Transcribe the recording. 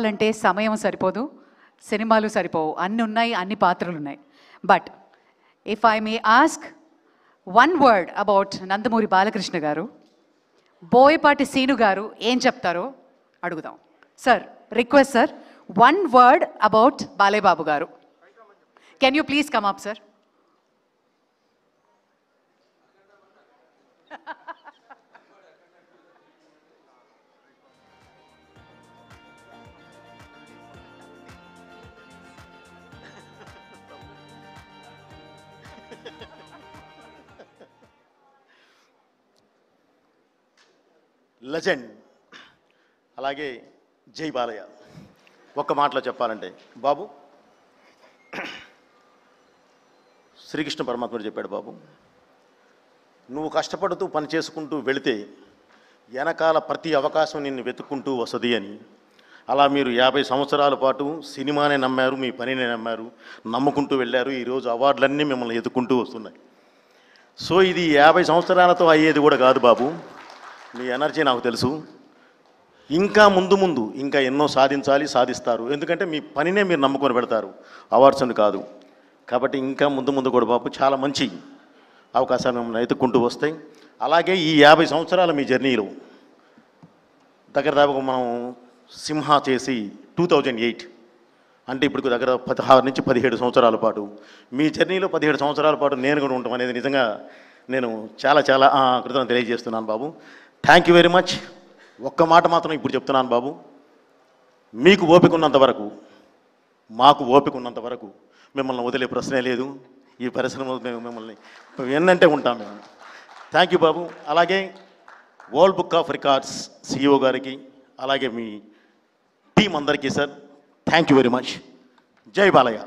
అంటే సమయం సరిపోదు, సినిమాలు సరిపోవు, అన్ని ఉన్నాయి, అన్ని పాత్రలు ఉన్నాయి. But if I may ask one word about Nandamuri Balakrishna garu, Boyapati Seenu garu ఏం చెప్తారో అడుగుదాం. Sir, request sir, one word about Balebabu garu. Can you please come up sir? Legend, అలాగే జై బాలయ్య. ఒక్క మాటలో చెప్పాలంటే బాబు, శ్రీకృష్ణ పరమాత్ముడు చెప్పాడు, బాబు నువ్వు కష్టపడుతూ పని చేసుకుంటూ వెళితే వెనకాల ప్రతి అవకాశం నిన్ను వెతుక్కుంటూ వస్తుంది అని. అలా మీరు 50 సంవత్సరాల పాటు సినిమానే నమ్మారు, మీ పనినే నమ్మారు, నమ్ముకుంటూ వెళ్ళారు. ఈరోజు అవార్డులన్నీ మిమ్మల్ని ఎత్తుకుంటూ వస్తున్నాయి. సో ఇది 50 సంవత్సరాలతో అయ్యేది కూడా కాదు బాబు. మీ ఎనర్జీ నాకు తెలుసు. ఇంకా ముందు ఇంకా ఎన్నో సాధిస్తారు. ఎందుకంటే మీ పనినే మీరు నమ్ముకొని పెడతారు, అవార్డ్స్ అని కాదు. కాబట్టి ఇంకా ముందు కూడా బాబు చాలా మంచి అవకాశాలు మిమ్మల్ని ఎత్తుక్కుంటూ వస్తాయి. అలాగే ఈ 50 సంవత్సరాల మీ జర్నీలో దగ్గర మనం సింహ చేసి 2008 అంటే ఇప్పుడు దగ్గర 16 నుంచి 17 సంవత్సరాల పాటు మీ జర్నీలో 17 సంవత్సరాల పాటు నేను కూడా ఉంటాం అనేది నిజంగా నేను చాలా కృతజ్ఞతలు తెలియజేస్తున్నాను బాబు. Thank you very much. ఒక్క మాట మాత్రం ఇప్పుడు చెప్తున్నాను బాబు, మీకు ఓపిక ఉన్నంత వరకు, మాకు ఓపిక ఉన్నంత వరకు మిమ్మల్ని వదిలే ప్రశ్నే లేదు. ఈ పరిశ్రమలో మేము మిమ్మల్ని ఎన్నంటే ఉంటాం మేము. థ్యాంక్ యూ బాబు. అలాగే world book of records CEO గారికి, అలాగే మీ టీం అందరికీ sir, thank you very much. జై బాలయ్య.